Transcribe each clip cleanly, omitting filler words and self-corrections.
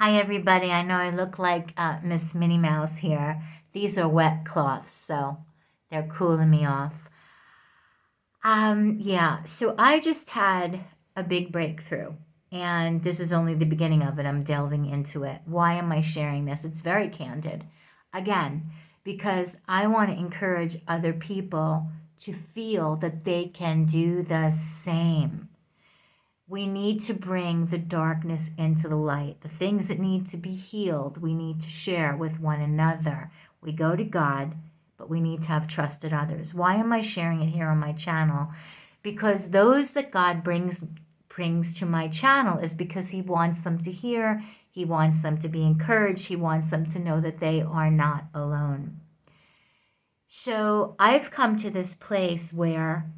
Hi, everybody. I know I look like Miss Minnie Mouse here. These are wet cloths, so they're cooling me off. Yeah, so I just had a big breakthrough, and this is only the beginning of it. I'm delving into it. Why am I sharing this? It's very candid. Again, because I want to encourage other people to feel that they can do the same. We need to bring the darkness into the light. The things that need to be healed, we need to share with one another. We go to God, but we need to have trusted others. Why am I sharing it here on my channel? Because those that God brings to my channel is because he wants them to hear, he wants them to be encouraged, he wants them to know that they are not alone. So I've come to this place where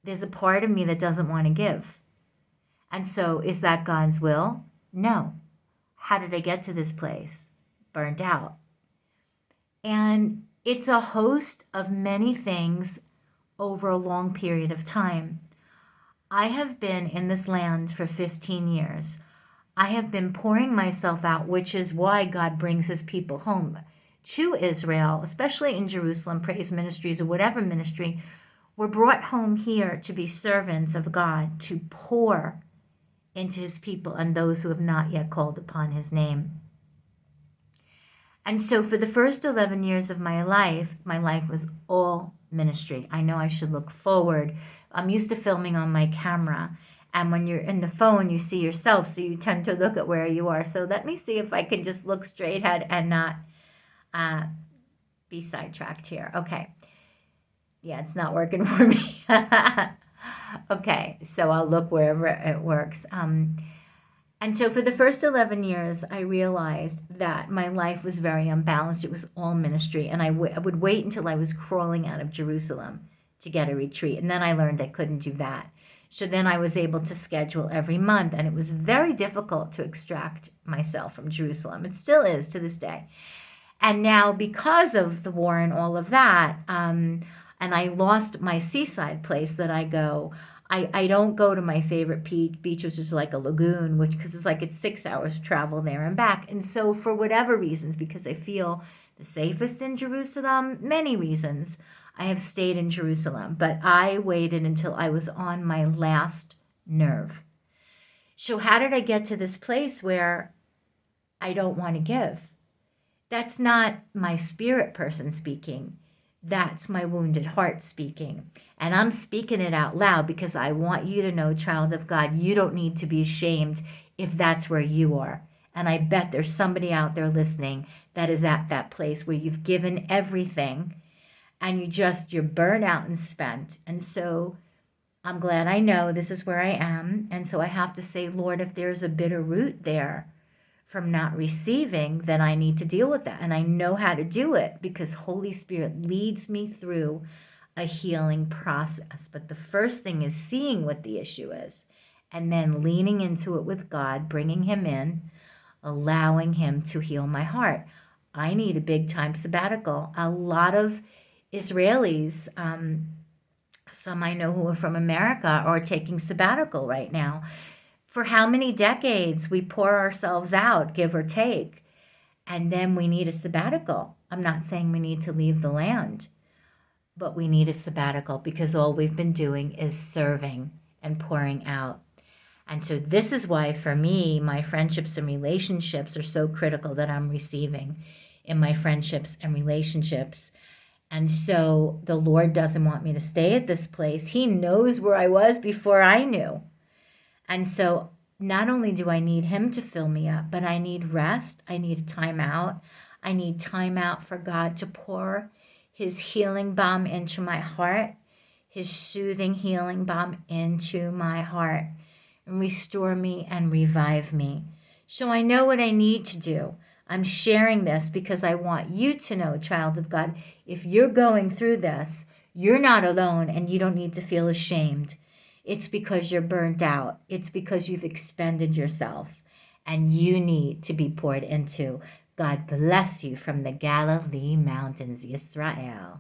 there's a part of me that doesn't want to give. And so is that God's will? No. How did I get to this place? Burned out. And it's a host of many things over a long period of time. I have been in this land for 15 years. I have been pouring myself out, which is why God brings his people home to Israel, especially in Jerusalem, praise ministries or whatever ministry. We're brought home here to be servants of God, to pour into his people and those who have not yet called upon his name. And so for the first 11 years of my life was all ministry. I know I should look forward. I'm used to filming on my camera. And when you're in the phone, you see yourself, so you tend to look at where you are. So let me see if I can just look straight ahead and not be sidetracked here. Okay. Yeah, it's not working for me. Okay, so I'll look wherever it works. And so for the first 11 years, I realized that my life was very unbalanced. It was all ministry. And I would wait until I was crawling out of Jerusalem to get a retreat. And then I learned I couldn't do that. So then I was able to schedule every month. And it was very difficult to extract myself from Jerusalem. It still is to this day. And now because of the war and all of that, and I lost my seaside place that I go, I don't go to my favorite beach, which is like a lagoon, because it's 6 hours travel there and back. And so for whatever reasons, because I feel the safest in Jerusalem, many reasons, I have stayed in Jerusalem. But I waited until I was on my last nerve. So how did I get to this place where I don't want to give? That's not my spirit person speaking. That's my wounded heart speaking. And I'm speaking it out loud because I want you to know, child of God, you don't need to be ashamed if that's where you are. And I bet there's somebody out there listening that is at that place where you've given everything and you're burnt out and spent. And so I'm glad I know this is where I am. And so I have to say, Lord, if there's a bitter root there from not receiving, then I need to deal with that. And I know how to do it because Holy Spirit leads me through a healing process. But the first thing is seeing what the issue is and then leaning into it with God, bringing him in, allowing him to heal my heart. I need a big time sabbatical. A lot of Israelis, some I know who are from America, are taking sabbatical right now. For how many decades we pour ourselves out, give or take, and then we need a sabbatical. I'm not saying we need to leave the land, but we need a sabbatical because all we've been doing is serving and pouring out. And so this is why, for me, my friendships and relationships are so critical that I'm receiving in my friendships and relationships. And so the Lord doesn't want me to stay at this place. He knows where I was before I knew. And so not only do I need him to fill me up, but I need rest. I need time out. I need time out for God to pour his healing balm into my heart, his soothing healing balm into my heart, and restore me and revive me. So I know what I need to do. I'm sharing this because I want you to know, child of God, if you're going through this, you're not alone and you don't need to feel ashamed. It's because you're burnt out. It's because you've expended yourself and you need to be poured into. God bless you from the Galilee mountains, Israel.